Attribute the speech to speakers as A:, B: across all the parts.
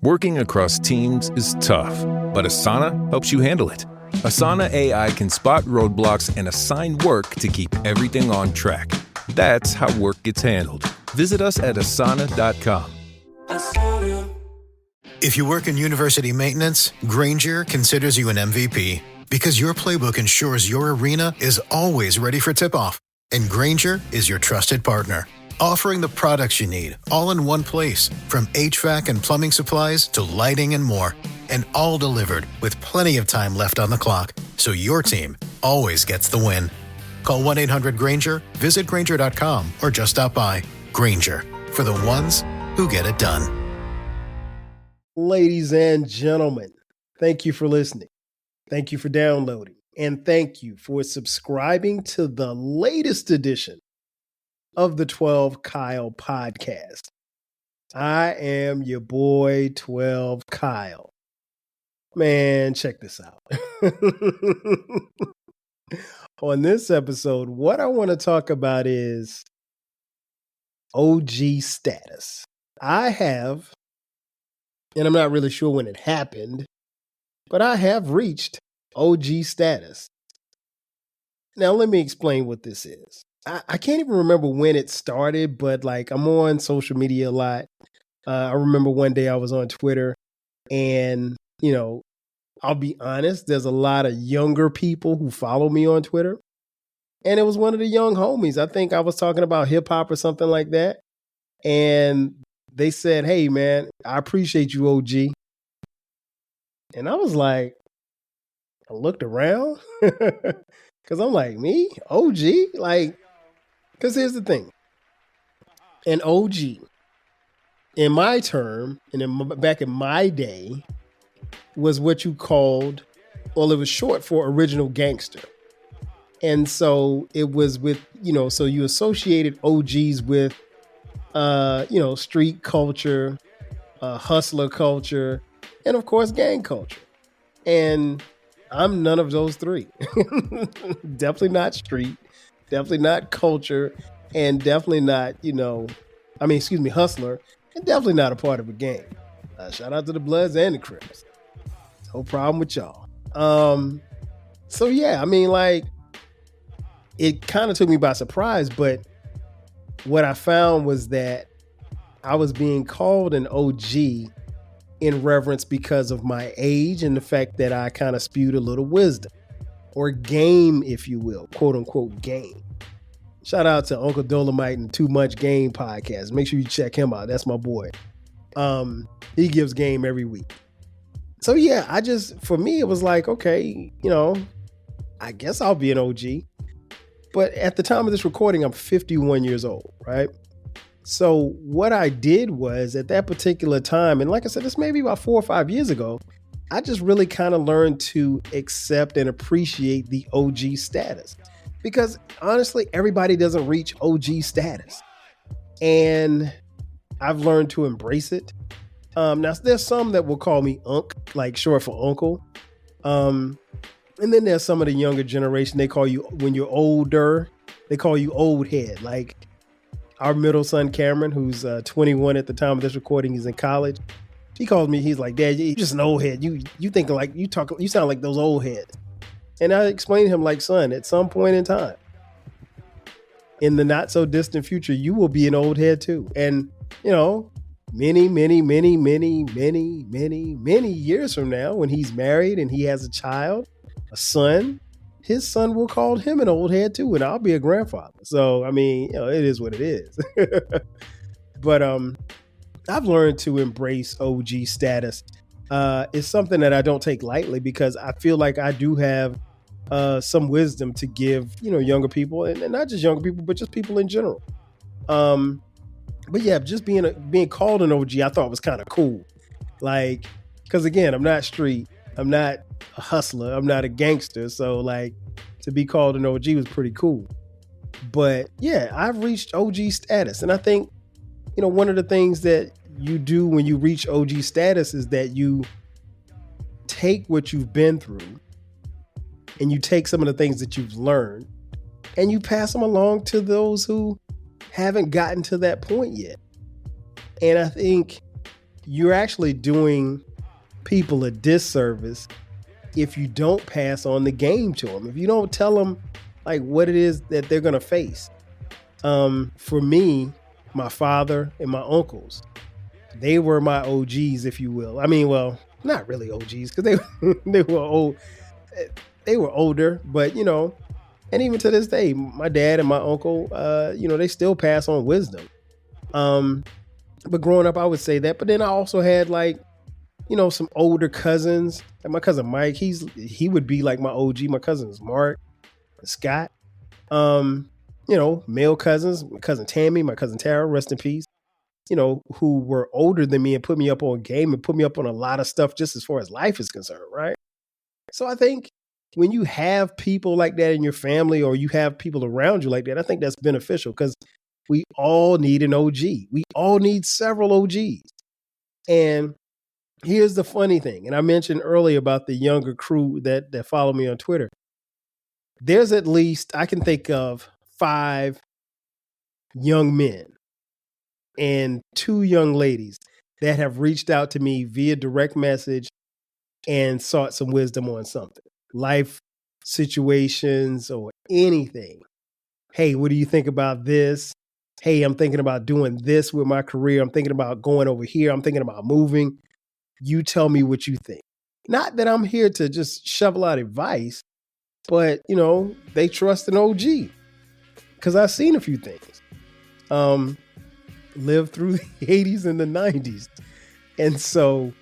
A: Working across teams is tough, but Asana helps you handle it. Asana AI can spot roadblocks and assign work to keep everything on track. That's how work gets handled. Visit us at asana.com.
B: If you work in university maintenance, Grainger considers you an MVP because your playbook ensures your arena is always ready for tip-off. And Grainger is your trusted partner, offering the products you need all in one place, from HVAC and plumbing supplies to lighting and more. And all delivered with plenty of time left on the clock, so your team always gets the win. Call 1-800-GRAINGER, visit Grainger.com, or just stop by. Grainger, for the ones who get it done.
C: Ladies and gentlemen, thank you for listening. Thank you for downloading. And thank you for subscribing to the latest edition of the 12 Kyle podcast. I am your boy, 12 Kyle. Man, check this out. On this episode, what I want to talk about is OG status. I have, and I'm not really sure when it happened, but I have reached OG status. Now, let me explain what this is. I can't even remember when it started, but like I'm on social media a lot. I remember one day I was on Twitter and, you know, I'll be honest, there's a lot of younger people who follow me on Twitter. And it was one of the young homies. I think I was talking about hip hop or something like that. And they said, "Hey, man, I appreciate you, OG." And I was like, I looked around because I'm like, me? OG? Like, because here's the thing. An OG, in my term, and back in my day, was what you called, well, it was short for original gangster. And so it was with, you know, so you associated OGs with, you know, street culture, hustler culture, and of course, gang culture. And I'm none of those three. Definitely not street, definitely not culture, and definitely not, hustler, and definitely not a part of a gang. Shout out to the Bloods and the Crips. No problem with y'all. So yeah, I mean, like, it kind of took me by surprise, but what I found was that I was being called an OG in reverence because of my age and the fact that I kind of spewed a little wisdom or game, if you will, quote unquote game. Shout out to Uncle Dolomite and Too Much Game podcast. Make sure you check him out. That's my boy. He gives game every week. So yeah, for me, it was like, okay, you know, I guess I'll be an OG. But at the time of this recording, I'm 51 years old, right? So what I did was at that particular time, and like I said, this may be about 4 or 5 years ago, I just really kind of learned to accept and appreciate the OG status. Because honestly, everybody doesn't reach OG status. And I've learned to embrace it. Now, there's some that will call me Unc, like short for uncle. And then there's some of the younger generation, they call you, when you're older, they call you old head. Like our middle son, Cameron, who's 21 at the time of this recording, he's in college. He calls me, he's like, "Dad, you're just an old head. You think like, you sound like those old heads." And I explained to him, like, son, at some point in time, in the not so distant future, you will be an old head too. And, you know, many years from now, when he's married and he has a child, a son, his son will call him an old head too, and I'll be a grandfather. So, I mean, you know, it is what it is. But I've learned to embrace OG status. It's something that I don't take lightly because I feel like I do have some wisdom to give, you know, younger people, and not just younger people, but just people in general. But yeah, just being called an OG, I thought was kind of cool. Like, because again, I'm not street, I'm not a hustler, I'm not a gangster. So like, to be called an OG was pretty cool. But yeah, I've reached OG status. And I think, you know, one of the things that you do when you reach OG status is that you take what you've been through and you take some of the things that you've learned and you pass them along to those who haven't gotten to that point yet. And I think you're actually doing people a disservice if you don't pass on the game to them. If you don't tell them like what it is that they're going to face. For me, my father and my uncles, they were my OGs, if you will. I mean, well, not really OGs because they were old. They were older, but and even to this day, my dad and my uncle, they still pass on wisdom. But growing up, I would say that. But then I also had some older cousins. Like my cousin Mike, he would be like my OG. My cousins Mark, Scott. Male cousins, my cousin Tammy, my cousin Tara, rest in peace. Who were older than me and put me up on game and put me up on a lot of stuff just as far as life is concerned, right? So I think when you have people like that in your family or you have people around you like that, I think that's beneficial because we all need an OG. We all need several OGs. And here's the funny thing, and I mentioned earlier about the younger crew that follow me on Twitter. There's at least, I can think of 5 young men and 2 young ladies that have reached out to me via direct message and sought some wisdom on something, life situations or anything. Hey, what do you think about this? Hey, I'm thinking about doing this with my career. I'm thinking about going over here. I'm thinking about moving. You tell me what you think. Not that I'm here to just shovel out advice, but, they trust an OG because I've seen a few things. Lived through the 80s and the 90s. And so,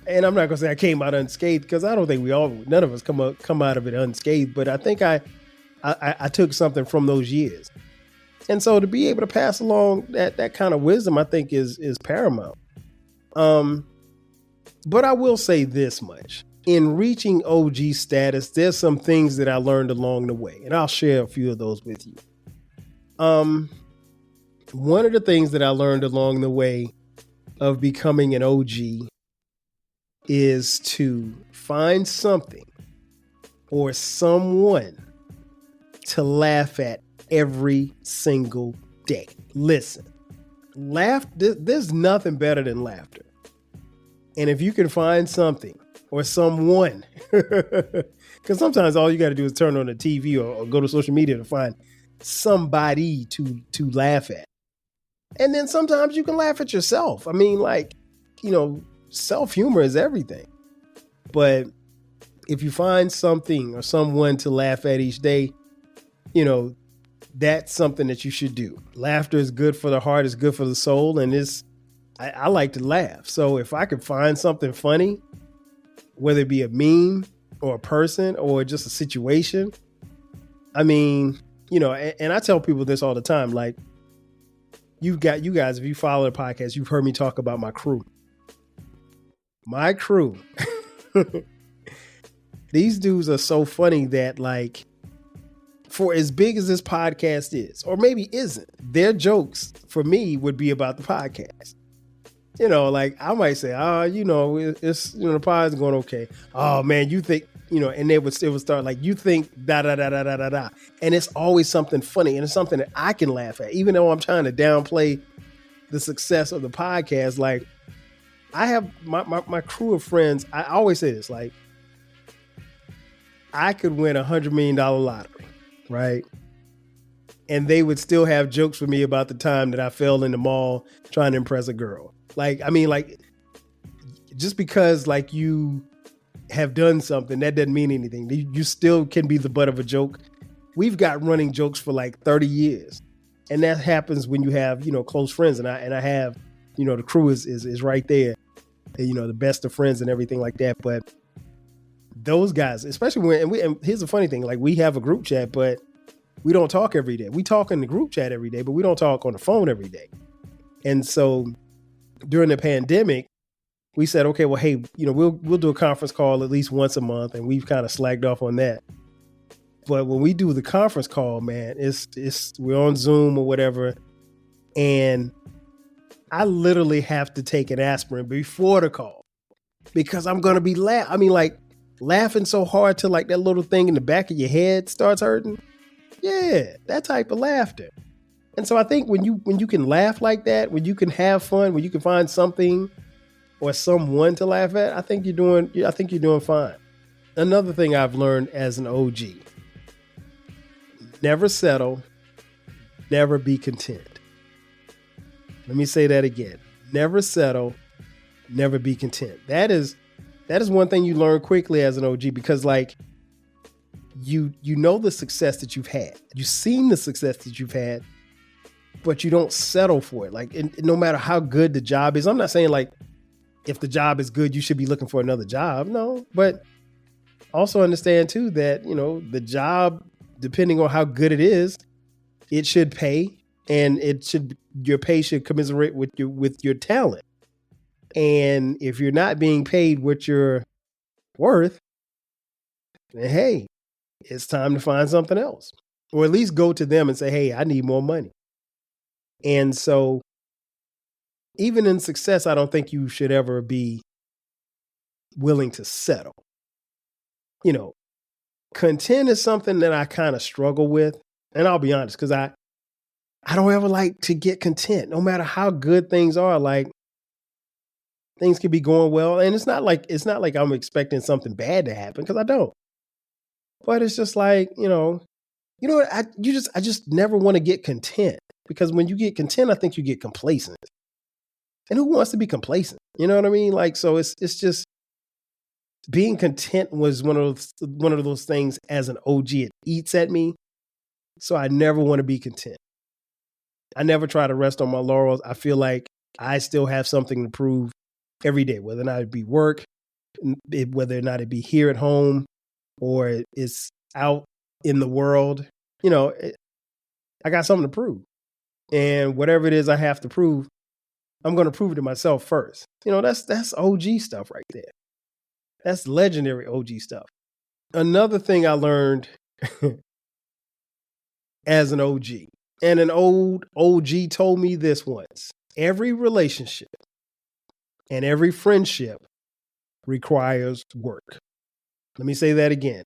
C: and I'm not going to say I came out unscathed because I don't think none of us come out of it unscathed, but I think I took something from those years. And so to be able to pass along that kind of wisdom, I think is paramount. But I will say this much. In reaching OG status, there's some things that I learned along the way, and I'll share a few of those with you. One of the things that I learned along the way of becoming an OG is to find something or someone to laugh at every single day. Listen, there's nothing better than laughter. And if you can find something or someone, because sometimes all you got to do is turn on the TV or go to social media to find somebody to laugh at. And then sometimes you can laugh at yourself. I mean, self-humor is everything. But if you find something or someone to laugh at each day, that's something that you should do. Laughter is good for the heart, it's good for the soul, and I like to laugh. So if I could find something funny, whether it be a meme or a person or just a situation, I mean, and I tell people this all the time, like, you guys, if you follow the podcast, you've heard me talk about my crew. My crew. These dudes are so funny that, like, for as big as this podcast is, or maybe isn't, their jokes for me would be about the podcast. Like I might say, it's, the pod's going okay. Oh man, you think, and it would start like, you think da da da da da da da. And it's always something funny and it's something that I can laugh at, even though I'm trying to downplay the success of the podcast. Like I have my crew of friends. I always say this, like, I could win $100 million lottery, right? And they would still have jokes for me about the time that I fell in the mall trying to impress a girl. Like, I mean, like, just because like you have done something, that doesn't mean anything. You still can be the butt of a joke. We've got running jokes for like 30 years. And that happens when you have, close friends. And I have, the crew is right there, the best of friends and everything like that. But those guys, especially and here's the funny thing, like we have a group chat, but we don't talk every day. We talk in the group chat every day, but we don't talk on the phone every day. And so during the pandemic, we said, okay, well, hey, we'll do a conference call at least once a month. And we've kind of slacked off on that. But when we do the conference call, man, we're on Zoom or whatever. And I literally have to take an aspirin before the call because I'm going to be laughing so hard till like that little thing in the back of your head starts hurting. Yeah, that type of laughter. And so I think when you can laugh like that, when you can have fun, when you can find something or someone to laugh at, I think you're doing fine. Another thing I've learned as an OG: never settle, never be content. Let me say that again. Never settle, never be content. That is one thing you learn quickly as an OG, because like you know the success that you've had. You've seen the success that you've had, but you don't settle for it. Like, no matter how good the job is. I'm not saying like if the job is good, you should be looking for another job. No, but also understand too that, the job, depending on how good it is, it should pay, and your pay should commiserate with your talent. And if you're not being paid what you're worth, then hey, it's time to find something else, or at least go to them and say, hey, I need more money. And so even in success, I don't think you should ever be willing to settle. Content is something that I kind of struggle with. And I'll be honest, because I don't ever like to get content, no matter how good things are. Like, things could be going well, and it's not like I'm expecting something bad to happen, because I don't. But it's just like, what? I just never want to get content, because when you get content, I think you get complacent. And who wants to be complacent? You know what I mean? Like, so it's just being content was one of those things as an OG. It eats at me. So I never want to be content. I never try to rest on my laurels. I feel like I still have something to prove every day, whether or not it be work, whether or not it be here at home, or it's out in the world. I got something to prove. And whatever it is I have to prove, I'm going to prove it to myself first. That's OG stuff right there. That's legendary OG stuff. Another thing I learned as an OG, and an old OG told me this once: every relationship and every friendship requires work. Let me say that again.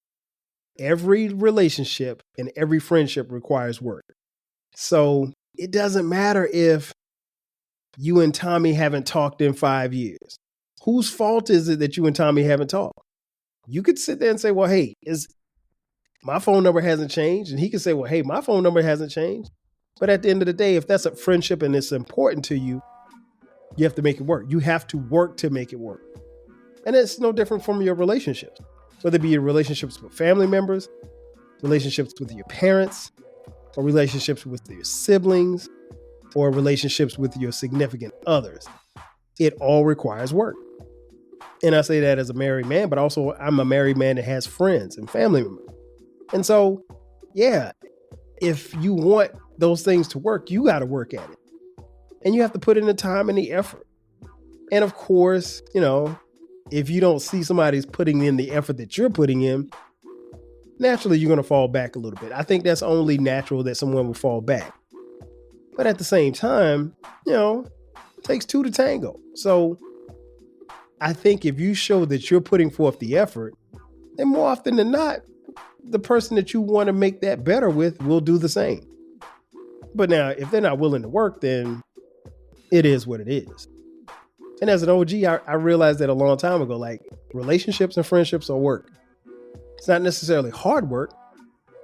C: Every relationship and every friendship requires work. So it doesn't matter if you and Tommy haven't talked in 5 years. Whose fault is it that you and Tommy haven't talked? You could sit there and say, well, hey, my phone number hasn't changed. And he could say, well, hey, my phone number hasn't changed. But at the end of the day, if that's a friendship and it's important to you, you have to make it work. You have to work to make it work. And it's no different from your relationships, whether it be your relationships with family members, relationships with your parents, or relationships with your siblings, or relationships with your significant others. It all requires work. And I say that as a married man, but also I'm a married man that has friends and family members. And so, yeah, if you want those things to work, you got to work at it. And you have to put in the time and the effort. And of course, if you don't see somebody's putting in the effort that you're putting in, naturally you're going to fall back a little bit. I think that's only natural that someone will fall back. But at the same time, it takes two to tango. So I think if you show that you're putting forth the effort, then more often than not, the person that you want to make that better with will do the same. But now, if they're not willing to work, then it is what it is. And as an OG, I realized that a long time ago, like, relationships and friendships are work. It's not necessarily hard work,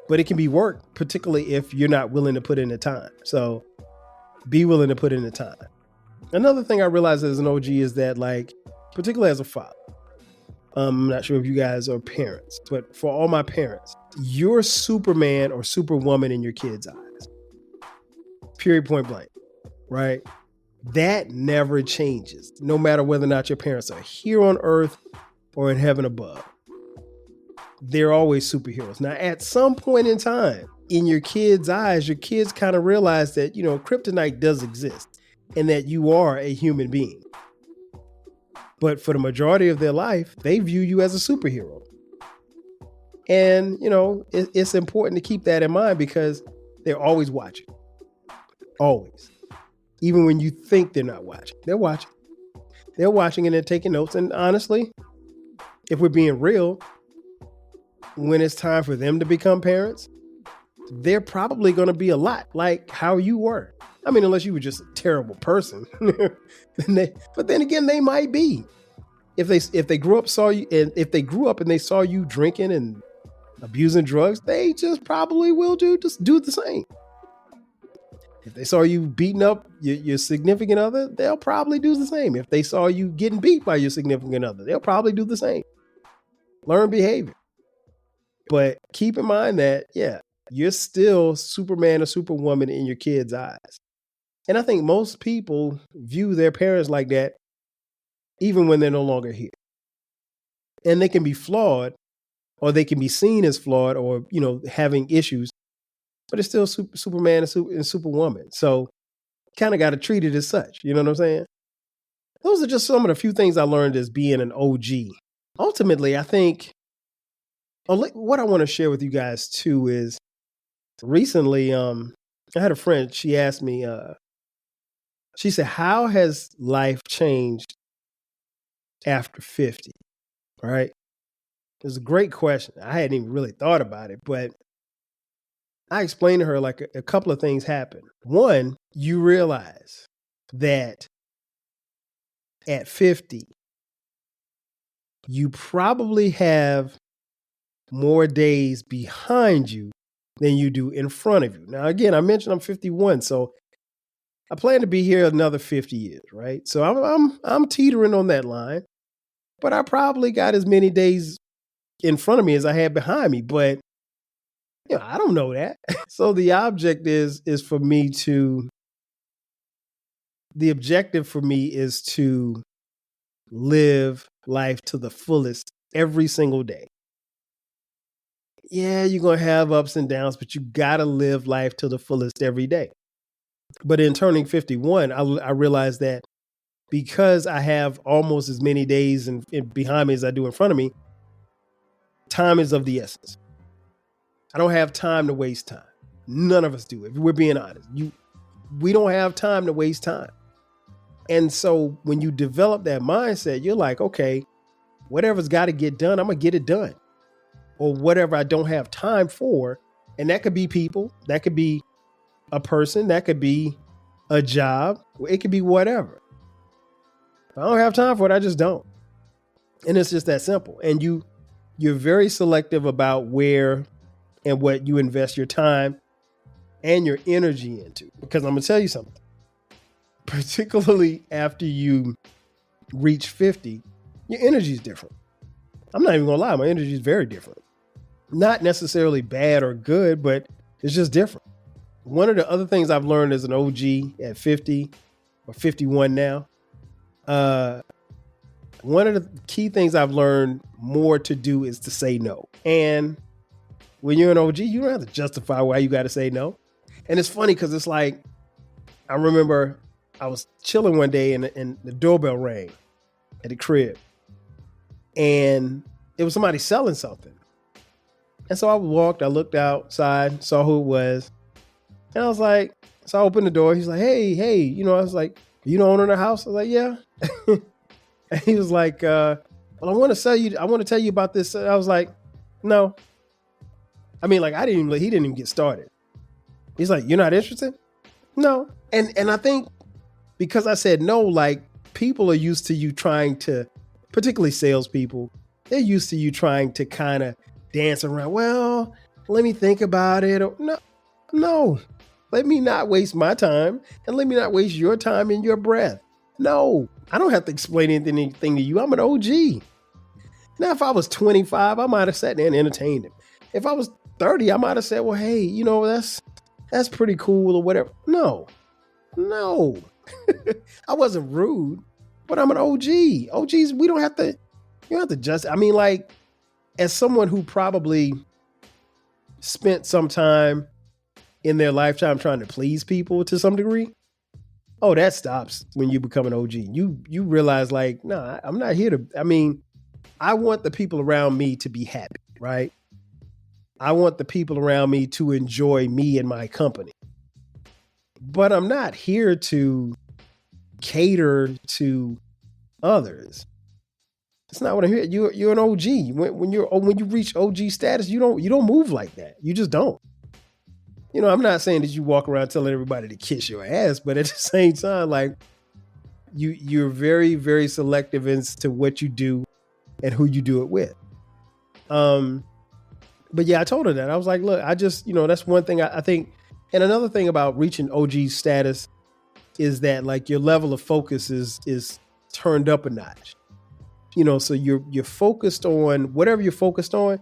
C: but it can be work, particularly if you're not willing to put in the time. So be willing to put in the time. Another thing I realized as an OG is that, like, particularly as a father, I'm not sure if you guys are parents, but for all my parents, you're Superman or Superwoman in your kids' eyes. Period, point blank, right? That never changes, no matter whether or not your parents are here on earth or in heaven above. They're always superheroes. Now, at some point in time, in your kids' eyes, your kids kind of realize that, kryptonite does exist and that you are a human being. But for the majority of their life, they view you as a superhero. And, it's important to keep that in mind, because they're always watching. Always. Even when you think they're not watching, they're watching. They're watching and they're taking notes. And honestly, if we're being real, when it's time for them to become parents, they're probably going to be a lot like how you were. I mean, unless you were just a terrible person. But then again, they might be. If they grew up and they saw you drinking and abusing drugs, they just probably will do the same. If they saw you beating up your significant other, they'll probably do the same. If they saw you getting beat by your significant other, they'll probably do the same. Learn behavior. But keep in mind that, yeah, you're still Superman or Superwoman in your kids' eyes. And I think most people view their parents like that, even when they're no longer here. And they can be flawed, or they can be seen as flawed, or, having issues, but it's still Superman and Superwoman. So kind of got to treat it as such. You know what I'm saying? Those are just some of the few things I learned as being an OG. Ultimately, I think what I want to share with you guys too is recently, I had a friend, she asked me, she said, how has life changed after 50? Right? It was a great question. I hadn't even really thought about it, but I explained to her like a couple of things happen. One, you realize that at 50, you probably have more days behind you than you do in front of you. Now, again, I mentioned I'm 51, so I plan to be here another 50 years, right? So I'm teetering on that line, but I probably got as many days in front of me as I had behind me, but I don't know that. So the objective for me to live life to the fullest every single day. Yeah, you're going to have ups and downs, but you got to live life to the fullest every day. But in turning 51, I realized that because I have almost as many days in behind me as I do in front of me, time is of the essence. I don't have time to waste time. None of us do, if we're being honest. We don't have time to waste time. And so when you develop that mindset, you're like, okay, whatever's got to get done, I'm going to get it done. Or whatever I don't have time for. And that could be people. That could be a person. That could be a job. It could be whatever. If I don't have time for it, I just don't. And it's just that simple. And you're very selective about where and what you invest your time and your energy into. Because I'm going to tell you something. Particularly after you reach 50, your energy is different. I'm not even going to lie. My energy is very different. Not necessarily bad or good, but it's just different. One of the other things I've learned as an OG at 50 or 51 now, one of the key things I've learned more to do is to say no. And when you're an OG, you don't have to justify why you got to say no. And it's funny because it's like, I remember I was chilling one day and the doorbell rang at the crib. And it was somebody selling something. And so I walked, I looked outside, saw who it was. And I was like, so I opened the door. He's like, hey, I was like, you the owner of the house? I was like, yeah. And he was like, well, I want to tell you about this. I was like, no. I mean, like, he didn't even get started. He's like, you're not interested? No. And I think because I said no, like, people are used to you trying to, particularly salespeople, they're used to you trying to kind of dance around. Well, let me think about it. Or, no, let me not waste my time and let me not waste your time and your breath. No, I don't have to explain anything to you. I'm an OG. Now, if I was 25, I might have sat there and entertained him. If I was 30, I might have said, well, hey, that's pretty cool or whatever. No. I wasn't rude, but I'm an OG. OGs, you don't have to just, I mean, like, as someone who probably spent some time in their lifetime trying to please people to some degree, that stops when you become an OG. You realize, like, nah, I'm not here to, I mean, I want the people around me to be happy, right? I want the people around me to enjoy me and my company. But I'm not here to cater to others. It's not what I'm here. You're an OG. When you reach OG status, you don't move like that. You just don't. I'm not saying that you walk around telling everybody to kiss your ass, but at the same time, like you're very, very selective as to what you do and who you do it with. But yeah, I told her that. I was like, look, I just, that's one thing I think. And another thing about reaching OG status is that like your level of focus is turned up a notch. So you're focused on whatever you're focused on.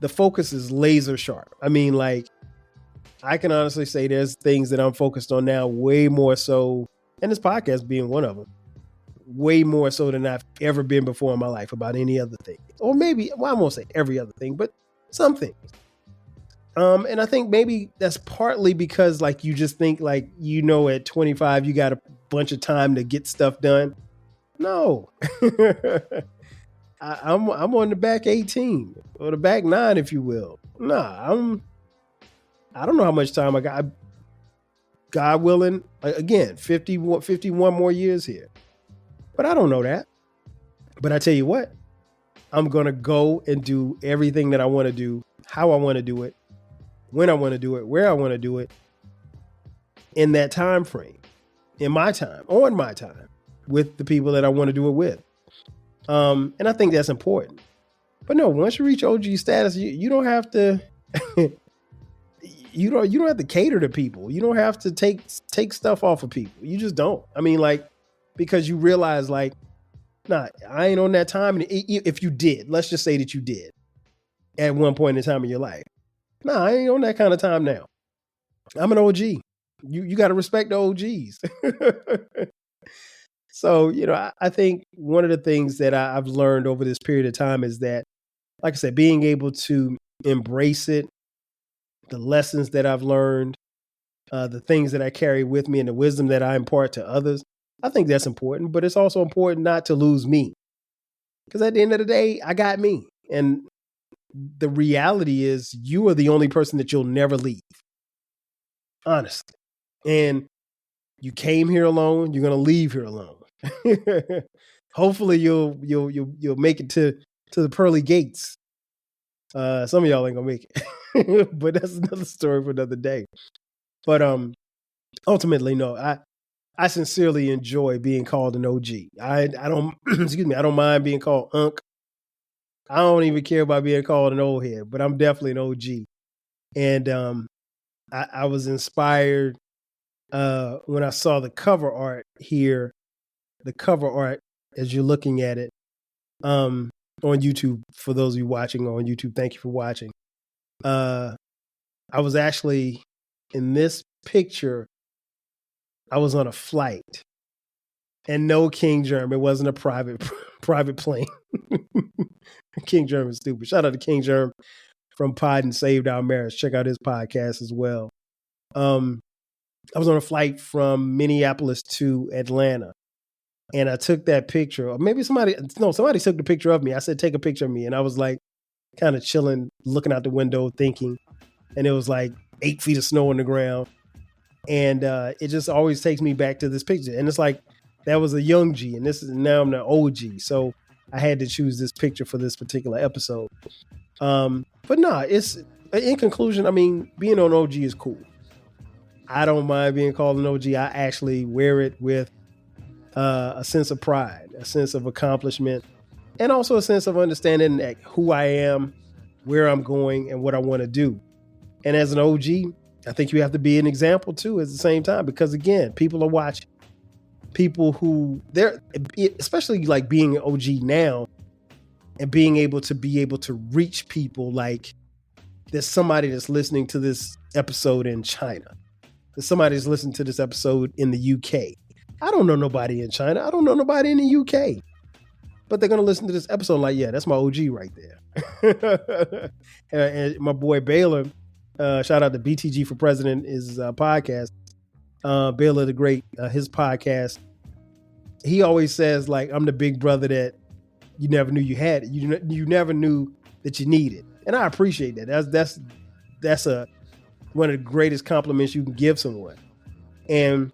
C: The focus is laser sharp. I mean, like, I can honestly say there's things that I'm focused on now way more so, and this podcast being one of them, way more so than I've ever been before in my life about any other thing. Or maybe, well, I won't say every other thing, but some things. And I think maybe that's partly because like you just think like, at 25, you got a bunch of time to get stuff done. No, I'm on the back 18 or the back 9, if you will. Nah, I don't know how much time I got. God willing, again, 51 more years here. But I don't know that. But I tell you what, I'm going to go and do everything that I want to do, how I want to do it, when I want to do it, where I want to do it, in that time frame, in my time, on my time, with the people that I want to do it with. And I think that's important. But no, once you reach OG status, you don't have to... You don't have to cater to people. You don't have to take stuff off of people. You just don't. I mean, like, because you realize, like, nah, I ain't on that time. And if you did, let's just say that you did at one point in time in your life. Nah, I ain't on that kind of time now. I'm an OG. You got to respect the OGs. So, I think one of the things that I've learned over this period of time is that, like I said, being able to embrace it, the lessons that I've learned, the things that I carry with me and the wisdom that I impart to others. I think that's important, but it's also important not to lose me. Because at the end of the day, I got me. And the reality is you are the only person that you'll never leave. Honestly. And you came here alone, you're going to leave here alone. Hopefully you'll make it to the pearly gates. Some of y'all ain't gonna make it, but that's another story for another day. But ultimately, no, I sincerely enjoy being called an OG. I don't excuse me, I don't mind being called Unc. I don't even care about being called an old head, but I'm definitely an OG. And I was inspired when I saw the cover art here. The cover art, as you're looking at it, on YouTube, for those of you watching on YouTube, thank you for watching. I was actually in this picture. I was on a flight, and no King Germ. It wasn't a private plane. King Germ is stupid. Shout out to King Germ from Pod and Saved Our Marriage. Check out his podcast as well. I was on a flight from Minneapolis to Atlanta. And I took that picture, or maybe somebody took the picture of me. I said, take a picture of me. And I was like kind of chilling, looking out the window, thinking, and it was like 8 feet of snow on the ground. And it just always takes me back to this picture. And it's like, that was a young G, and now I'm the OG. So I had to choose this picture for this particular episode. But no, it's, in conclusion, I mean, being an OG is cool. I don't mind being called an OG. I actually wear it with a sense of pride, a sense of accomplishment, and also a sense of understanding who I am, where I'm going, and what I want to do. And as an OG, I think you have to be an example too at the same time, because again, people are watching. People who especially like being an OG now and being able to reach people, like there's somebody that's listening to this episode in China. There's somebody that's listening to this episode in the UK. I don't know nobody in China. I don't know nobody in the UK. But they're going to listen to this episode like, yeah, that's my OG right there. and my boy Baylor, shout out to BTG for President, his podcast. Baylor the Great, his podcast. He always says, like, I'm the big brother that you never knew you had. You never knew that you needed. And I appreciate that. That's one of the greatest compliments you can give someone. And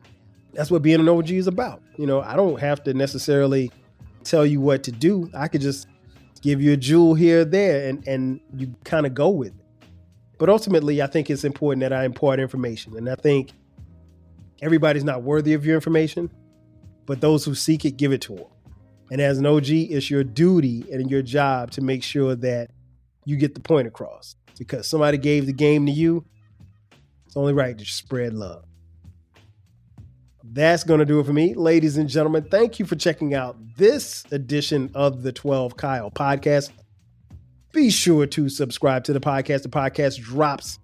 C: that's what being an OG is about. I don't have to necessarily tell you what to do. I could just give you a jewel here or there, and you kind of go with it. But ultimately, I think it's important that I impart information. And I think everybody's not worthy of your information, but those who seek it, give it to them. And as an OG, it's your duty and your job to make sure that you get the point across. Because somebody gave the game to you, it's only right to spread love. That's going to do it for me. Ladies and gentlemen, thank you for checking out this edition of the 12 Kyle podcast. Be sure to subscribe to the podcast. The podcast drops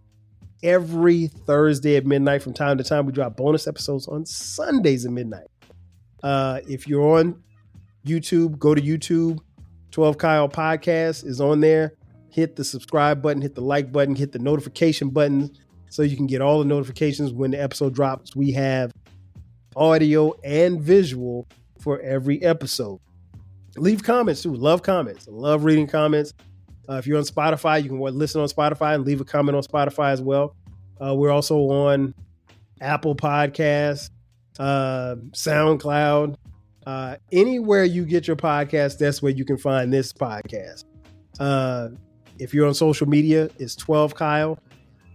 C: every Thursday at midnight. From time to time, we drop bonus episodes on Sundays at midnight. If you're on YouTube, go to YouTube. 12 Kyle podcast is on there. Hit the subscribe button, hit the like button, hit the notification button so you can get all the notifications when the episode drops. We have audio and visual for every episode. Leave comments too. Love comments. I love reading comments. If you're on Spotify, you can listen on Spotify and leave a comment on Spotify as well. We're also on Apple Podcasts, SoundCloud. Anywhere you get your podcast, that's where you can find this podcast. If you're on social media, it's 12 Kyle.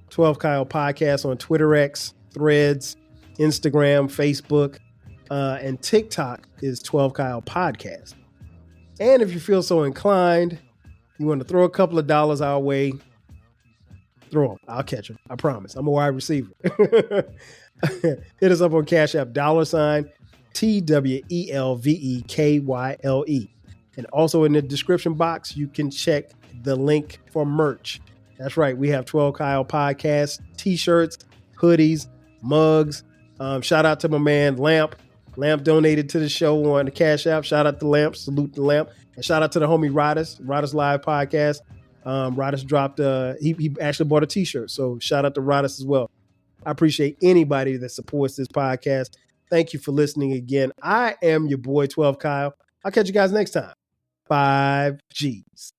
C: 12 Kyle Podcast on Twitter X, Threads, Instagram, Facebook, and TikTok is 12 Kyle Podcast. And if you feel so inclined, you want to throw a couple of dollars our way, throw them. I'll catch them. I promise. I'm a wide receiver. Hit us up on Cash App, $TWELVEKYLE. And also in the description box, you can check the link for merch. That's right. We have 12 Kyle Podcast t-shirts, hoodies, mugs. Shout out to my man, Lamp. Lamp donated to the show on the Cash App. Shout out to Lamp. Salute the Lamp. And shout out to the homie Rodis Live Podcast. Rodis dropped, he actually bought a t-shirt. So shout out to Rodis as well. I appreciate anybody that supports this podcast. Thank you for listening again. I am your boy, 12 Kyle. I'll catch you guys next time. 5Gs.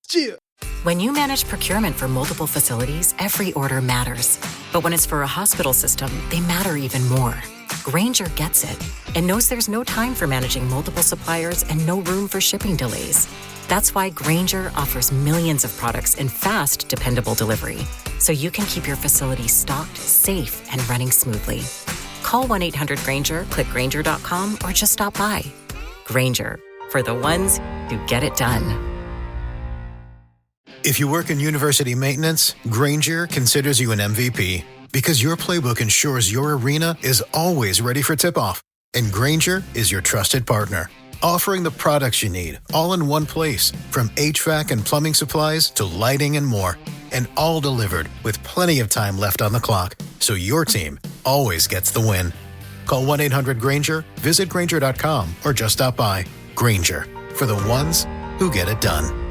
C: Cheers.
D: When you manage procurement for multiple facilities, every order matters. But when it's for a hospital system, they matter even more. Grainger gets it and knows there's no time for managing multiple suppliers and no room for shipping delays. That's why Grainger offers millions of products in fast, dependable delivery, so you can keep your facility stocked, safe, and running smoothly. Call 1-800-GRAINGER, click Grainger.com, or just stop by. Grainger, for the ones who get it done.
B: If you work in university maintenance, Grainger considers you an MVP because your playbook ensures your arena is always ready for tip-off. And Grainger is your trusted partner, offering the products you need all in one place, from HVAC and plumbing supplies to lighting and more. And all delivered with plenty of time left on the clock, so your team always gets the win. Call 1-800-GRAINGER, visit Grainger.com, or just stop by. Grainger, for the ones who get it done.